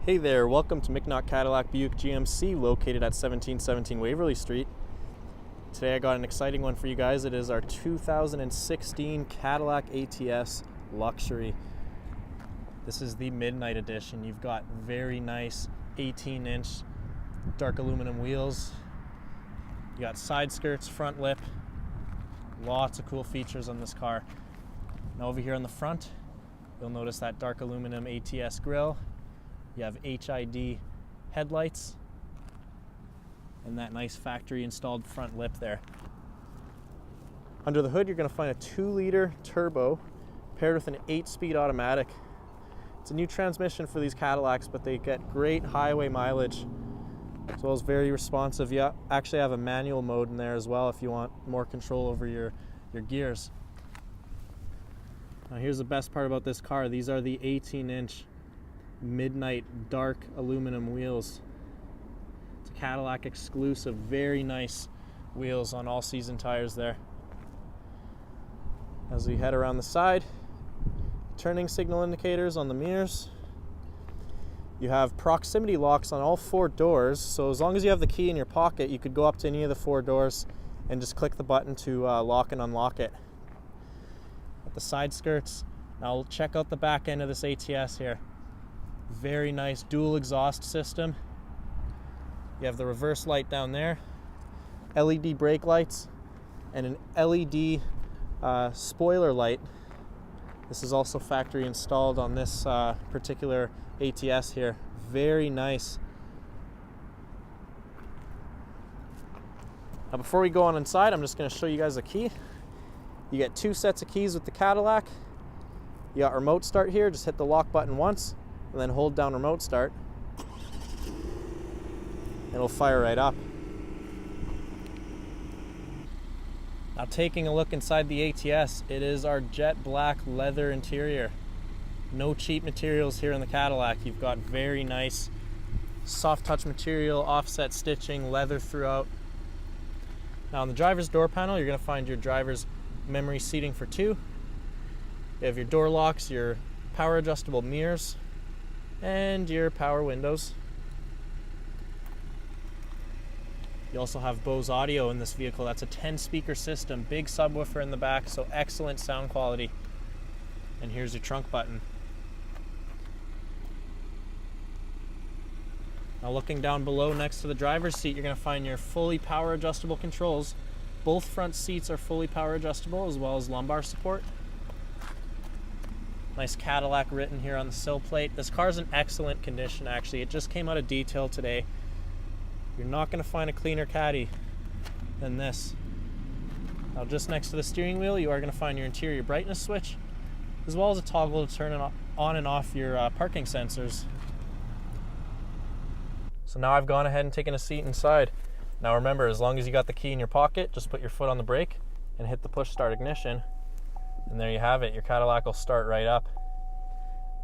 Hey there, welcome to McNaught Cadillac Buick GMC located at 1717 Waverley Street. Today I got an exciting one for you guys. It is our 2016 Cadillac ATS Luxury. This is the Midnight Edition. You've got very nice 18-inch dark aluminum wheels. You got side skirts, front lip. Lots of cool features on this car. Now over here on the front, you'll notice that dark aluminum ATS grille. You have HID headlights and that nice factory installed front lip there. Under the hood, you're going to find a 2-liter turbo paired with an 8-speed automatic. It's a new transmission for these Cadillacs, but they get great highway mileage as well as very responsive. You actually have a manual mode in there as well if you want more control over your gears. Now here's the best part about this car. These are the 18-inch Midnight dark aluminum wheels. It's a Cadillac exclusive, very nice wheels on all season tires there. As we head around the side, turning signal indicators on the mirrors. You have proximity locks on all 4 doors, so as long as you have the key in your pocket, you could go up to any of the 4 doors and just click the button to lock and unlock it. At the side skirts, now check out the back end of this ATS here. Very nice dual exhaust system. You have the reverse light down there, LED brake lights, and an LED spoiler light. This is also factory installed on this particular ATS here. Very nice. Now before we go on inside, I'm just going to show you guys a key. You get 2 sets of keys with the Cadillac. You got remote start here. Just hit the lock button once and then hold down remote start. It'll fire right up. Now taking a look inside the ATS, it is our jet black leather interior. No cheap materials here in the Cadillac. You've got very nice soft touch material, offset stitching, leather throughout. Now on the driver's door panel, you're going to find your driver's memory seating for 2. You have your door locks, your power adjustable mirrors, and your power windows. You also have Bose audio in this vehicle. That's a 10-speaker system, big subwoofer in the back, so excellent sound quality. And here's your trunk button. Now looking down below next to the driver's seat, you're going to find your fully power adjustable controls. Both front seats are fully power adjustable as well as lumbar support. Nice Cadillac written here on the sill plate. This car's in excellent condition actually. It just came out of detail today. You're not going to find a cleaner Caddy than this. Now just next to the steering wheel, you are going to find your interior brightness switch as well as a toggle to turn on and off your parking sensors. So now I've gone ahead and taken a seat inside. Now remember, as long as you got the key in your pocket, just put your foot on the brake and hit the push start ignition. And there you have it, your Cadillac will start right up.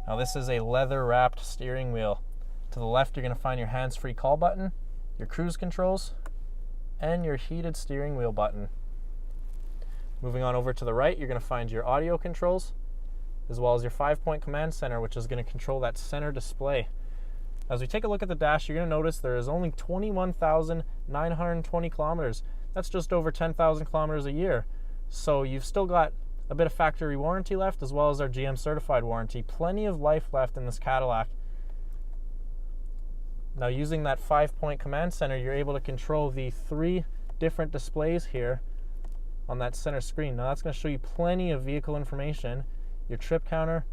Now this is a leather wrapped steering wheel. To the left, you're going to find your hands-free call button, your cruise controls, and your heated steering wheel button. Moving on over to the right, you're going to find your audio controls, as well as your 5-point command center, which is going to control that center display. As we take a look at the dash, you're going to notice there is only 21,920 kilometers. That's just over 10,000 kilometers a year. So you've still got a bit of factory warranty left, as well as our GM certified warranty. Plenty of life left in this Cadillac. Now using that 5-point command center, you're able to control the 3 different displays here on that center screen. Now that's going to show you plenty of vehicle information. Your trip counter,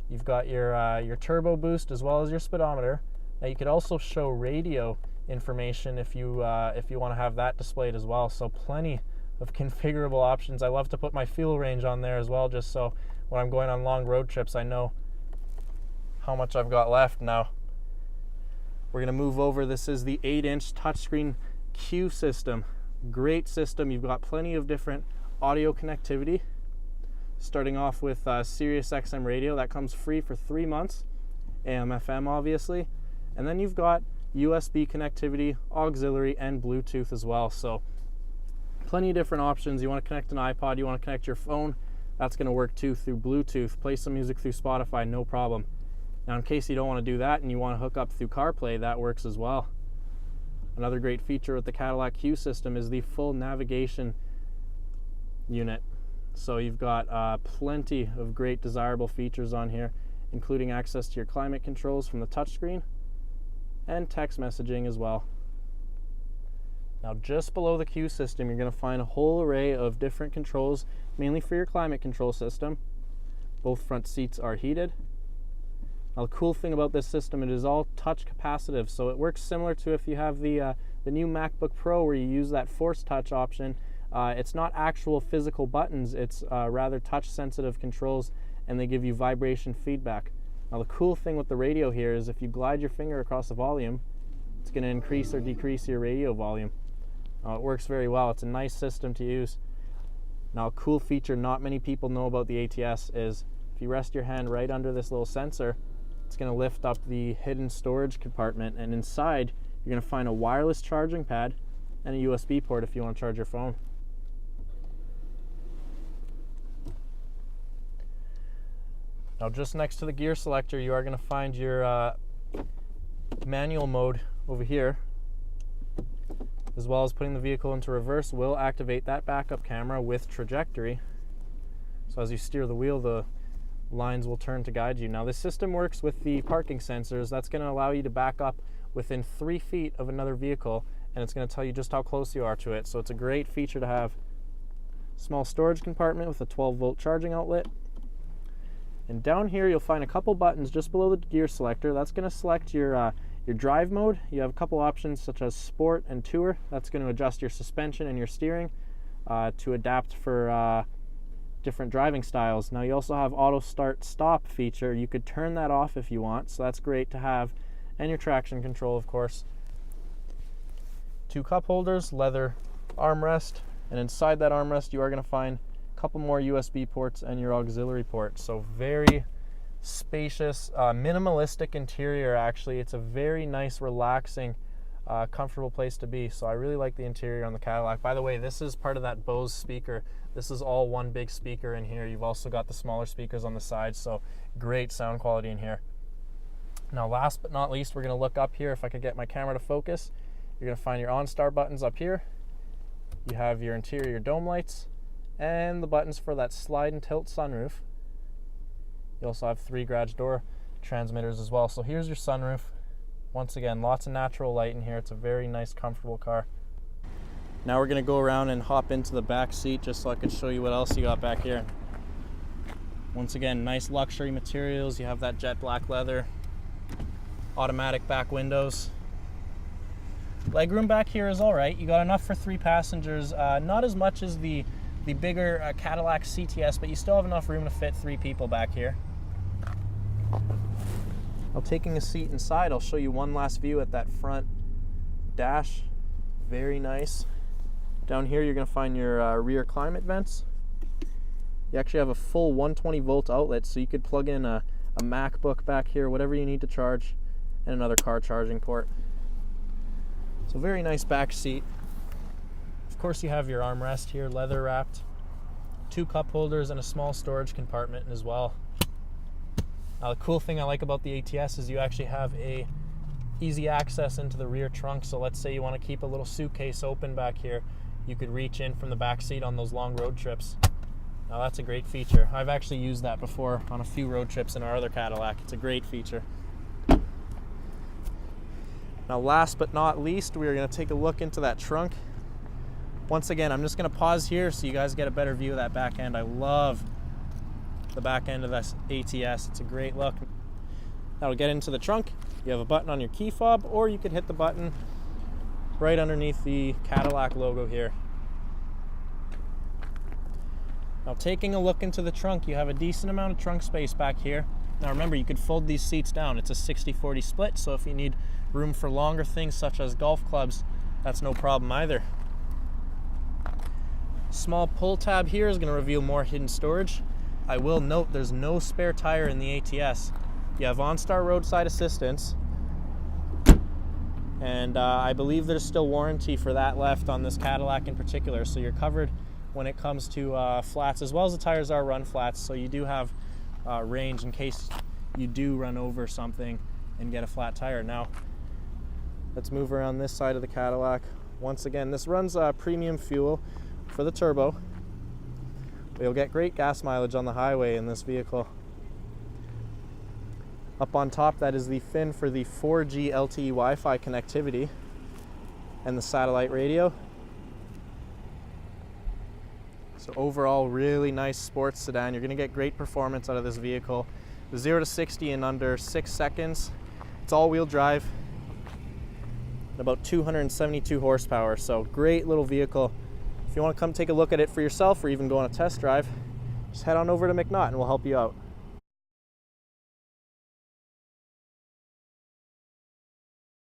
you've got your turbo boost as well as your speedometer. Now you could also show radio information if you want to have that displayed as well. So plenty of configurable options. I love to put my fuel range on there as well, just so when I'm going on long road trips, I know how much I've got left. Now we're going to move over. This is the 8-inch touchscreen Q system. Great system. You've got plenty of different audio connectivity. Starting off with Sirius XM radio, that comes free for 3 months. AM, FM obviously. And then you've got USB connectivity, auxiliary, and Bluetooth as well. So plenty of different options. You want to connect an iPod, you want to connect your phone, that's going to work too through Bluetooth. Play some music through Spotify, no problem. Now in case you don't want to do that and you want to hook up through CarPlay, that works as well. Another great feature with the Cadillac CUE system is the full navigation unit. So you've got plenty of great desirable features on here, including access to your climate controls from the touchscreen and text messaging as well. Now just below the CUE system, you're going to find a whole array of different controls, mainly for your climate control system. Both front seats are heated. Now the cool thing about this system, it is all touch capacitive, so it works similar to if you have the new MacBook Pro where you use that Force Touch option. It's not actual physical buttons, it's rather touch sensitive controls, and they give you vibration feedback. Now the cool thing with the radio here is if you glide your finger across the volume, it's going to increase or decrease your radio volume. It works very well. It's a nice system to use. Now a cool feature not many people know about the ATS is if you rest your hand right under this little sensor, it's going to lift up the hidden storage compartment, and inside you're going to find a wireless charging pad and a USB port if you want to charge your phone. Now just next to the gear selector, you are going to find your manual mode over here, as well as putting the vehicle into reverse will activate that backup camera with trajectory. So as you steer the wheel, the lines will turn to guide you. Now this system works with the parking sensors. That's going to allow you to back up within 3 feet of another vehicle, and it's going to tell you just how close you are to it. So it's a great feature to have. Small storage compartment with a 12-volt charging outlet. And down here you'll find a couple buttons just below the gear selector. That's going to select your drive mode. You have a couple options such as Sport and Tour. That's going to adjust your suspension and your steering to adapt for different driving styles. Now you also have auto start stop feature. You could turn that off if you want, so that's great to have. And your traction control, of course. 2 cup holders, leather armrest, and inside that armrest you are going to find a couple more USB ports and your auxiliary port. So very spacious, minimalistic interior. Actually, it's a very nice, relaxing, comfortable place to be. So I really like the interior on the Cadillac. By the way, this is part of that Bose speaker. This is all one big speaker in here. You've also got the smaller speakers on the side, so great sound quality in here. Now last but not least, we're going to look up here. If I could get my camera to focus, you're going to find your OnStar buttons up here. You have your interior dome lights and the buttons for that slide and tilt sunroof. You also have 3 garage door transmitters as well. So here's your sunroof. Once again, lots of natural light in here. It's a very nice, comfortable car. Now we're going to go around and hop into the back seat just so I can show you what else you got back here. Once again, nice luxury materials. You have that jet black leather, automatic back windows. Legroom back here is all right. You got enough for 3 passengers. Not as much as the bigger Cadillac CTS, but you still have enough room to fit 3 people back here. Now taking a seat inside, I'll show you one last view at that front dash. Very nice. Down here you're going to find your rear climate vents. You actually have a full 120 volt outlet, so you could plug in a MacBook back here, whatever you need to charge, and another car charging port. So very nice back seat. Of course you have your armrest here, leather wrapped, 2 cup holders and a small storage compartment as well. Now the cool thing I like about the ATS is you actually have a easy access into the rear trunk. So let's say you want to keep a little suitcase open back here, you could reach in from the back seat on those long road trips. Now that's a great feature. I've actually used that before on a few road trips in our other Cadillac. It's a great feature. Now last but not least, we're going to take a look into that trunk. Once again, I'm just going to pause here so you guys get a better view of that back end. I love the back end of this ATS. It's a great look. Now to get into the trunk, you have a button on your key fob, or you could hit the button right underneath the Cadillac logo here. Now taking a look into the trunk, you have a decent amount of trunk space back here. Now remember, you could fold these seats down. It's a 60-40 split, so if you need room for longer things such as golf clubs, that's no problem either. Small pull tab here is going to reveal more hidden storage. I will note there's no spare tire in the ATS. You have OnStar roadside assistance, and I believe there's still warranty for that left on this Cadillac in particular, so you're covered when it comes to flats, as well as the tires are run flats, so you do have range in case you do run over something and get a flat tire. Now, let's move around this side of the Cadillac. Once again, this runs premium fuel for the turbo, but you'll get great gas mileage on the highway in this vehicle. Up on top, that is the fin for the 4G LTE Wi-Fi connectivity and the satellite radio. So overall, really nice sports sedan. You're gonna get great performance out of this vehicle. 0 to 60 in under 6 seconds. It's all-wheel drive, about 272 horsepower, so great little vehicle. If you wanna come take a look at it for yourself or even go on a test drive, just head on over to McNaught and we'll help you out.